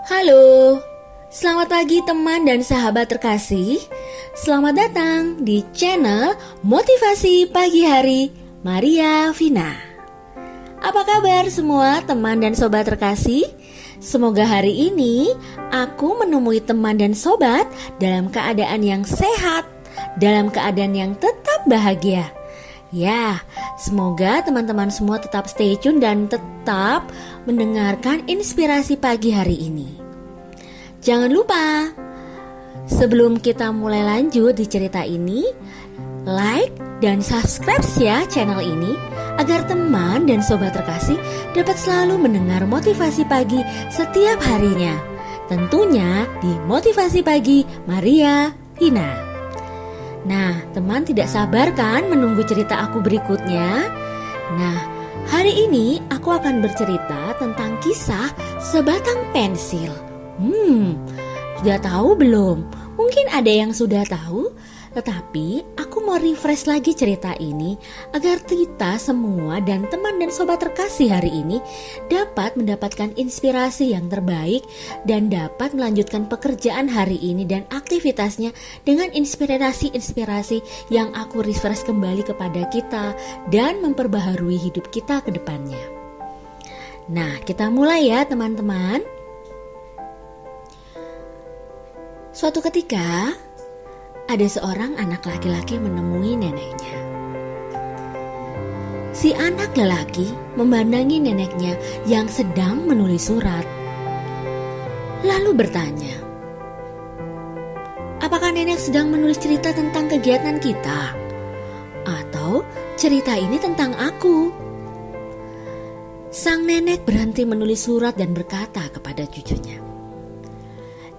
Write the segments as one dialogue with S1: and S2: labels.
S1: Halo, selamat pagi teman dan sahabat terkasih. Selamat datang di channel Motivasi Pagi Hari Maria Vina. Apa kabar semua teman dan sobat terkasih? Semoga hari ini aku menemui teman dan sobat dalam keadaan yang sehat, dalam keadaan yang tetap bahagia. Ya, semoga teman-teman semua tetap stay tune dan tetap mendengarkan inspirasi pagi hari ini. Jangan lupa, sebelum kita mulai lanjut di cerita ini, like dan subscribe ya channel ini agar teman dan sobat terkasih dapat selalu mendengar motivasi pagi setiap harinya. Tentunya di Motivasi Pagi Maria Vina. Nah, teman tidak sabar kan menunggu cerita aku berikutnya? Nah, hari ini aku akan bercerita tentang kisah sebatang pensil. Sudah tahu belum? Mungkin ada yang sudah tahu, tetapi aku mau refresh lagi cerita ini agar kita semua dan teman dan sobat terkasih hari ini dapat mendapatkan inspirasi yang terbaik dan dapat melanjutkan pekerjaan hari ini dan aktivitasnya dengan inspirasi-inspirasi yang aku refresh kembali kepada kita dan memperbaharui hidup kita ke depannya. Nah, kita mulai ya teman-teman. Suatu ketika, ada seorang anak laki-laki menemui neneknya. Si anak lelaki memandangi neneknya yang sedang menulis surat. Lalu bertanya, "Apakah nenek sedang menulis cerita tentang kegiatan kita? Atau cerita ini tentang aku?" Sang nenek berhenti menulis surat dan berkata kepada cucunya,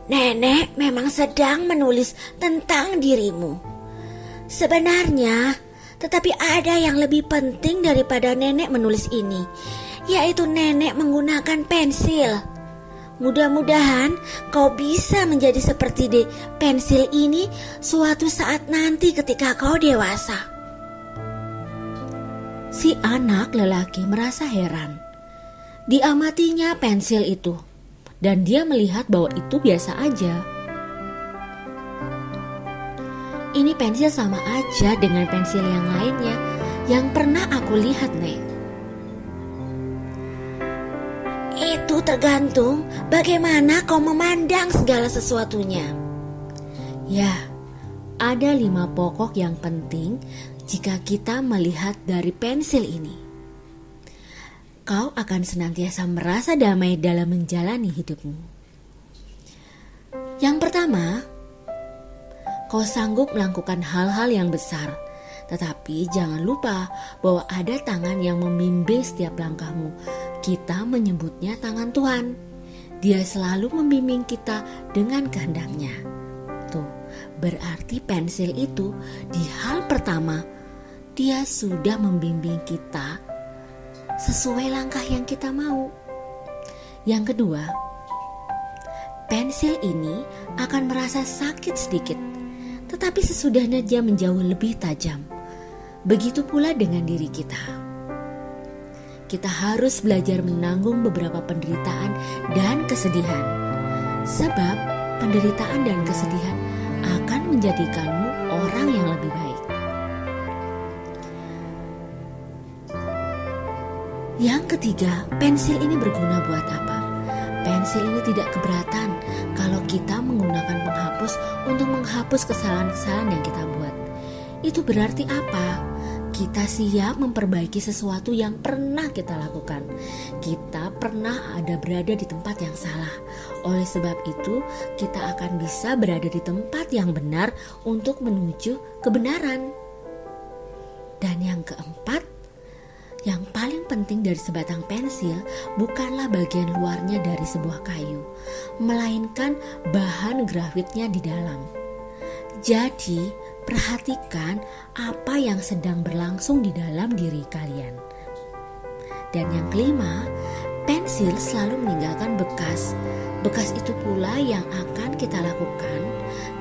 S1: "Nenek memang sedang menulis tentang dirimu. Sebenarnya, tetapi ada yang lebih penting daripada nenek menulis ini, yaitu nenek menggunakan pensil. Mudah-mudahan kau bisa menjadi seperti pensil ini suatu saat nanti ketika kau dewasa." Si anak lelaki merasa heran. Diamatinya pensil itu. Dan dia melihat bahwa itu biasa aja. "Ini pensil sama aja dengan pensil yang lainnya yang pernah aku lihat, Nek." "Itu tergantung bagaimana kau memandang segala sesuatunya." Ya, ada 5 pokok yang penting jika kita melihat dari pensil ini. Kau akan senantiasa merasa damai dalam menjalani hidupmu. Yang pertama, kau sanggup melakukan hal-hal yang besar, tetapi jangan lupa bahwa ada tangan yang membimbing setiap langkahmu. Kita menyebutnya tangan Tuhan. Dia selalu membimbing kita dengan kehendaknya. Tuh, berarti pensil itu di hal pertama, dia sudah membimbing kita sesuai langkah yang kita mau. Yang kedua, pensil ini akan merasa sakit sedikit, tetapi sesudahnya dia menjauh lebih tajam. Begitu pula dengan diri kita. Kita harus belajar menanggung beberapa penderitaan dan kesedihan, sebab penderitaan dan kesedihan akan menjadikanmu orang yang lebih baik. Yang ketiga, pensil ini berguna buat apa? Pensil ini tidak keberatan kalau kita menggunakan penghapus untuk menghapus kesalahan-kesalahan yang kita buat. Itu berarti apa? Kita siap memperbaiki sesuatu yang pernah kita lakukan. Kita pernah ada berada di tempat yang salah. Oleh sebab itu, kita akan bisa berada di tempat yang benar untuk menuju kebenaran. Dan yang keempat, yang paling penting dari sebatang pensil bukanlah bagian luarnya dari sebuah kayu, melainkan bahan grafitnya di dalam. Jadi, perhatikan apa yang sedang berlangsung di dalam diri kalian. Dan yang kelima, pensil selalu meninggalkan bekas. Bekas itu pula yang akan kita lakukan,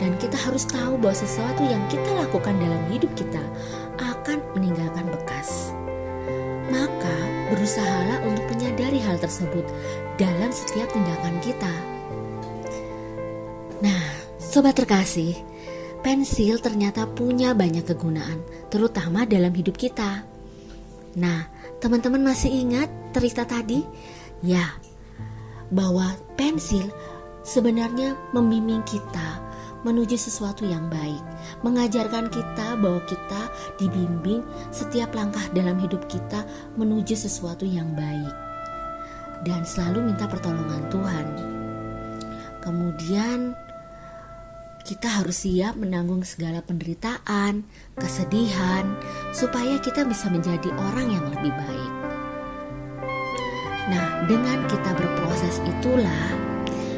S1: dan kita harus tahu bahwa sesuatu yang kita lakukan dalam hidup kita akan meninggalkan bekas. Maka berusahalah untuk menyadari hal tersebut dalam setiap tindakan kita. Nah, sobat terkasih, pensil ternyata punya banyak kegunaan, terutama dalam hidup kita. Nah, teman-teman masih ingat cerita tadi? Ya, bahwa pensil sebenarnya membimbing kita menuju sesuatu yang baik, mengajarkan kita bahwa kita dibimbing setiap langkah dalam hidup kita menuju sesuatu yang baik, dan selalu minta pertolongan Tuhan. Kemudian kita harus siap menanggung segala penderitaan, kesedihan, supaya kita bisa menjadi orang yang lebih baik. Nah, dengan kita berproses itulah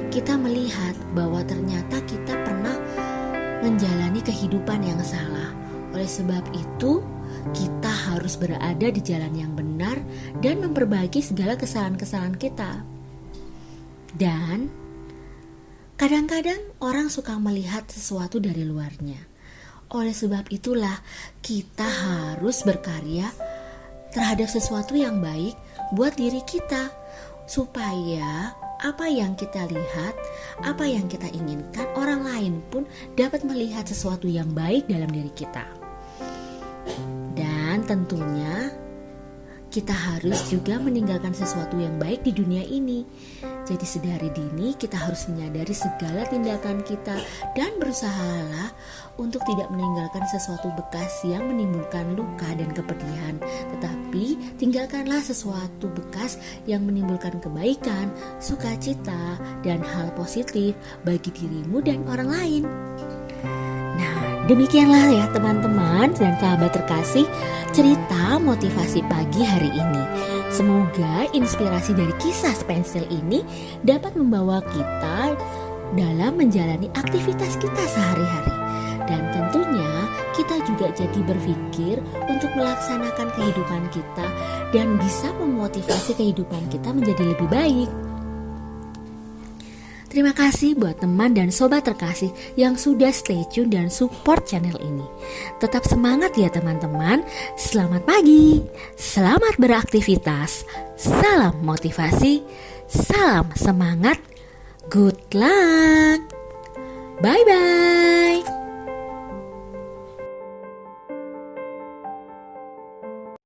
S1: kita melihat bahwa ternyata kita pernah menjalani kehidupan yang salah. Oleh sebab itu, kita harus berada di jalan yang benar dan memperbaiki segala kesalahan-kesalahan kita. Dan kadang-kadang orang suka melihat sesuatu dari luarnya. Oleh sebab itulah kita harus berkarya terhadap sesuatu yang baik buat diri kita, supaya apa yang kita lihat, apa yang kita inginkan, orang lain pun dapat melihat sesuatu yang baik dalam diri kita. Dan tentunya kita harus juga meninggalkan sesuatu yang baik di dunia ini. Jadi sedari dini kita harus menyadari segala tindakan kita dan berusahalah untuk tidak meninggalkan sesuatu bekas yang menimbulkan luka dan kepedihan. Tetapi tinggalkanlah sesuatu bekas yang menimbulkan kebaikan, sukacita, dan hal positif bagi dirimu dan orang lain. Nah, demikianlah ya teman-teman dan sahabat terkasih, cerita motivasi pagi hari ini. Semoga inspirasi dari kisah pensil ini dapat membawa kita dalam menjalani aktivitas kita sehari-hari. Dan tentunya kita juga jadi berpikir untuk melaksanakan kehidupan kita dan bisa memotivasi kehidupan kita menjadi lebih baik. Terima kasih buat teman dan sobat terkasih yang sudah stay tune dan support channel ini. Tetap semangat ya teman-teman. Selamat pagi, selamat beraktivitas, salam motivasi, salam semangat, good luck, bye-bye.